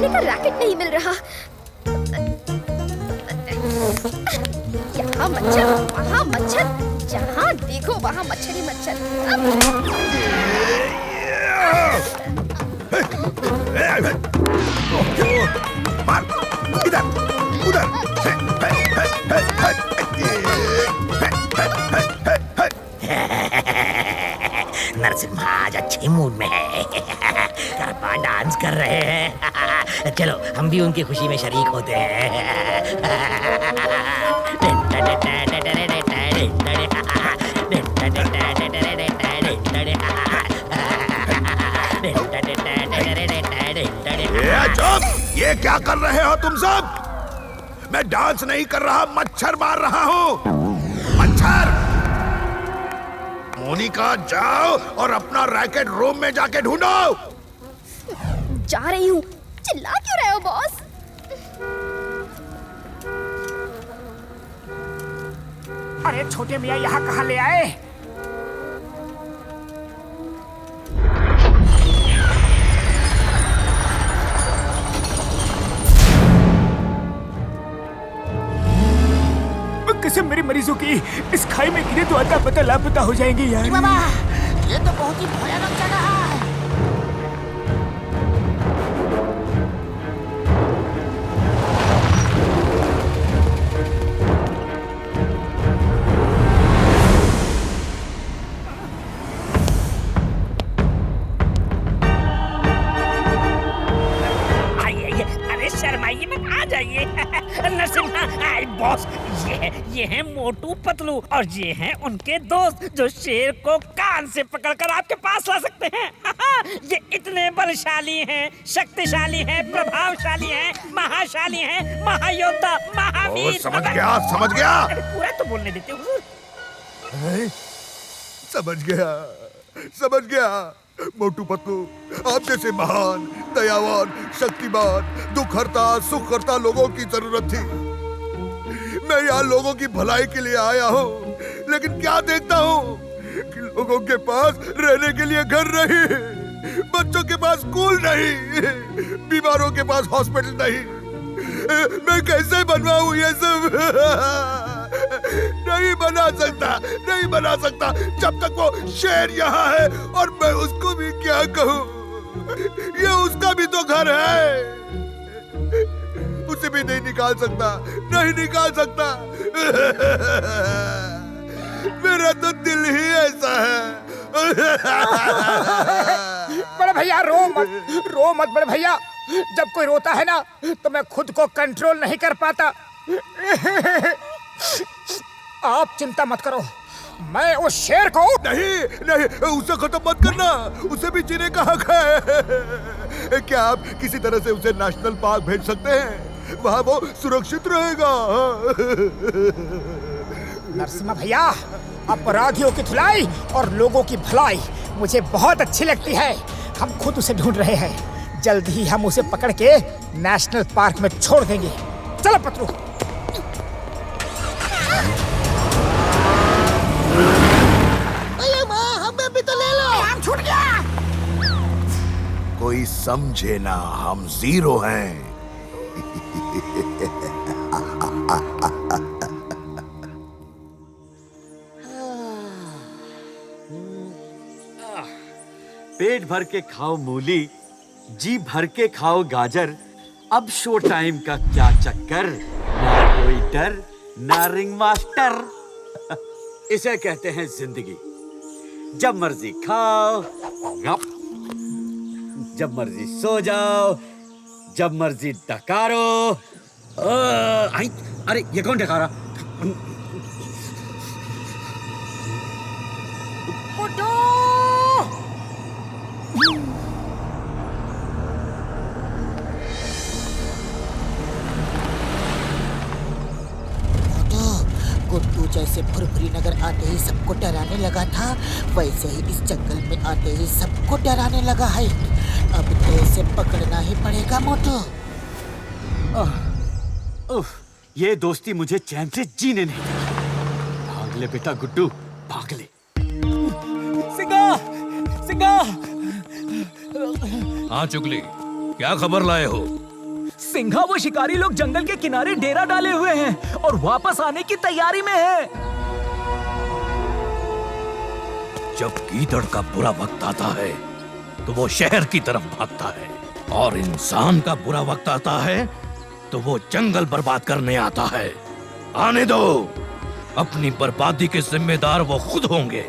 खेलने का रैकेट नहीं मिल रहा। यहाँ मच्छर, वहाँ मच्छर, जहाँ देखो वहाँ मच्छर ही मच्छर। इधर, उधर। नरसिम्हा आज अच्छे मूड में है। करपा डांस कर रहे हैं। चलो हम भी उनकी खुशी में शरीक होते हैं। चुप! ये क्या कर रहे हो तुम सब? मैं डांस नहीं कर रहा, मच्छर मार रहा हूँ। मच्छर! मोनिका जाओ और अपना रैकेट रूम में जाके ढूंढो। जा रही हूँ। चिल्ला क्यों रहे हो बॉस? अरे छोटे मियाँ यहाँ कहाँ ले आए? कसम मेरे मरीजों की, इस खाई में गिरे तो अता पता लापता हो जाएंगे यार। बाबा, ये तो बहुत ही भयानक जगह है। शर्माइए मत, आ जाइए। नरसिम्हा, बॉस, ये है मोटू पतलू और ये हैं उनके दोस्त जो शेर को कान से पकड़कर आपके पास ला सकते हैं। ये इतने बलशाली हैं, शक्तिशाली हैं, प्रभावशाली हैं, महाशाली हैं, महायोद्धा, महावीर। समझ गया, समझ गया। पूरा तो बोलने देते हुजूर। समझ गया, समझ गया। मोटू पतलू, आप जैसे महान, दयावान, शक्तिमान, दुख हरता, सुख हरता लोगों की जरूरत थी। मैं यहाँ लोगों की भलाई के लिए आया हूँ, लेकिन क्या देखता हूँ कि लोगों के पास रहने के लिए घर नहीं, बच्चों के पास स्कूल नहीं, बीमारों के पास हॉस्पिटल नहीं। मैं कैसे बनवाऊँ ये सब? नहीं बना सकता, नहीं बना सकता जब तक वो शेर यहाँ है। और मैं उसको भी क्या कहूँ? ये उसका भी तो घर है, उसे भी नहीं निकाल सकता, नहीं निकाल सकता। मेरा तो दिल ही ऐसा है। बड़े भैया रो मत बड़े भैया। जब कोई रोता है ना तो मैं खुद को कंट्रोल नहीं कर पाता। आप चिंता मत करो, मैं उस शेर को नहीं, उसे खत्म मत करना, उसे भी जीने का हक है। क्या आप किसी तरह से उसे नेशनल पार्क भेज सकते हैं? वहाँ वो सुरक्षित रहेगा। नरसिम्हा भैया, अपराधियों की धुलाई और लोगों की भलाई मुझे बहुत अच्छी लगती है। हम खुद उसे ढूंढ रहे हैं, जल्द ही हम उसे पकड़ के नेशनल पार्क में छोड़ देंगे। चलो पतलू। हमें भी तो ले लो। हम छूट गया। कोई समझे ना, हम जीरो हैं। पेट भर के खाओ मूली, जी भर के खाओ गाजर। अब शो टाइम का क्या चक्कर, ना कोई डर, ना रिंग मास्टर। इसे कहते हैं जिंदगी। जब मर्जी खाओ, जब मर्जी सो जाओ, जब मर्जी डकारो। अरे ये कौन डकारा? गुड्डू जैसे फुरफुरी नगर आते ही सबको डराने लगा था, वैसे ही इस जंगल में आते ही सबको डराने लगा है। अब तो इसे पकड़ना ही पड़ेगा मोटू। ये दोस्ती मुझे चैन से जीने नहीं देगी। भाग ले बेटा गुड्डू, भाग ले। सिंगा, सिंगा। हाँ चुगली, क्या खबर लाए हो? सिंघा वो शिकारी लोग जंगल के किनारे डेरा डाले हुए हैं और वापस आने की तैयारी में है। जब गीदड़ का बुरा वक्त आता है तो वो शहर की तरफ भागता है, और इंसान का बुरा वक्त आता है तो वो जंगल बर्बाद करने आता है। आने दो, अपनी बर्बादी के जिम्मेदार वो खुद होंगे।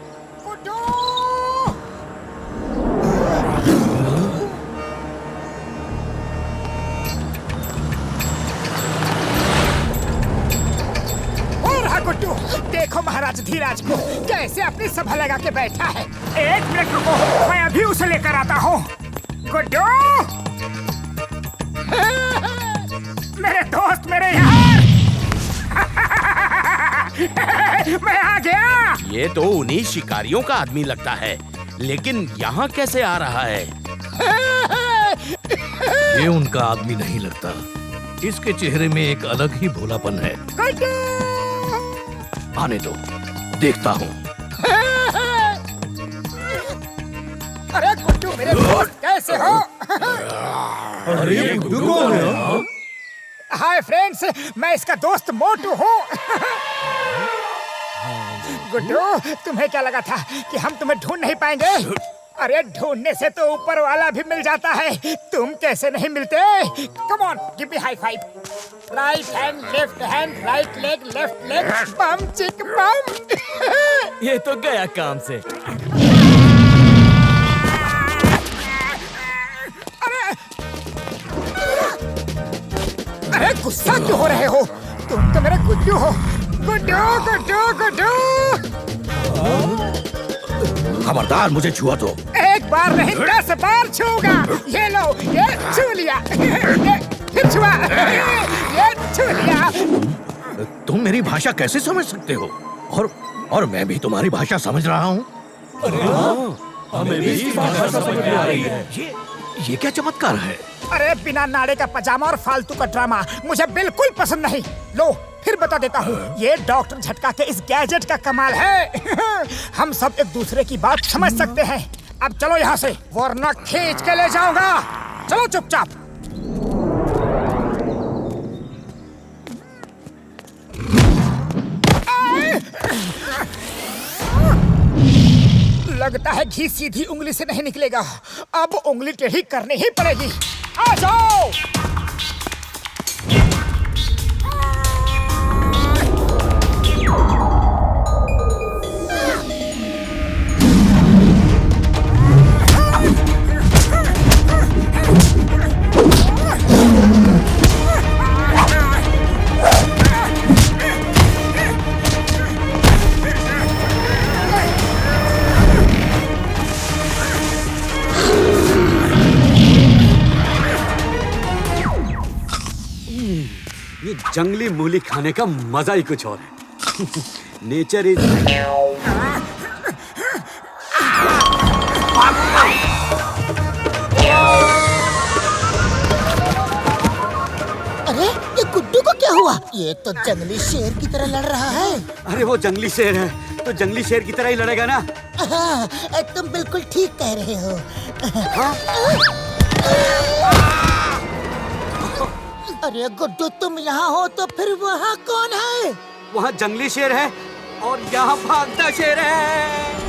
गुड्डू, देखो महाराज धीराज को कैसे अपनी सभा लगा के बैठा है। एक मिनट रुको, मैं अभी उसे लेकर आता हूँ। गुड्डू, मेरे दोस्त, मेरे यार, मैं आ गया। ये तो उन्हीं शिकारियों का आदमी लगता है, लेकिन यहाँ कैसे आ रहा है? ये उनका आदमी नहीं लगता, इसके चेहरे में एक अलग ही भोलापन है। आने दो, देखता हूँ। अरे गुड्डू मेरे दोस्त, कैसे हो? अरे ये गुड्डू कौन है? हाय फ्रेंड्स, मैं इसका दोस्त मोटू हूँ। गुड्डू, तुम्हें क्या लगा था कि हम तुम्हें ढूंढ नहीं पाएंगे? अरे ढूंढने से तो ऊपर वाला भी मिल जाता है, तुम कैसे नहीं मिलते? Come on, give me high five. Right hand, left hand, right leg, left leg, बम चिक बम। ये तो गया काम से। अरे गुस्सा क्यों हो रहे हो? तुम तो मेरे गुड्डू हो। गुड्डू गुड्डू गुड्डू। खबरदार, मुझे छुआ तो। एक बार नहीं 10 बार छूगा। ये लो, ये छू लिया, ये फिर छुआ, ये छू लिया। तुम मेरी भाषा कैसे समझ सकते हो? और मैं भी तुम्हारी भाषा समझ रहा हूँ। हमें भी भाषा समझ में आ रही है। ये क्या चमत्कार है? अरे बिना नाड़े का पजामा और फालतू का ड्रामा मुझे बिल्कुल पसंद नहीं। लो फिर बता देता हूँ, ये डॉक्टर झटका के इस गैजेट का कमाल है। हम सब एक दूसरे की बात समझ सकते हैं। अब चलो यहाँ से, वरना खींच के ले जाऊंगा। चलो चुपचाप। लगता है घी सीधी उंगली से नहीं निकलेगा, अब उंगली टेढ़ी करनी ही पड़ेगी। आ जाओ। ये जंगली मूली खाने का मजा ही कुछ और है। Nature is. अरे ये गुड्डू को क्या हुआ? ये तो जंगली शेर की तरह लड़ रहा है। अरे वो जंगली शेर है तो जंगली शेर की तरह ही लड़ेगा ना। तुम बिल्कुल ठीक कह रहे हो। अरे गुड्डू, तुम यहाँ हो तो फिर वहाँ कौन है? वहाँ जंगली शेर है और यहाँ भागता शेर है।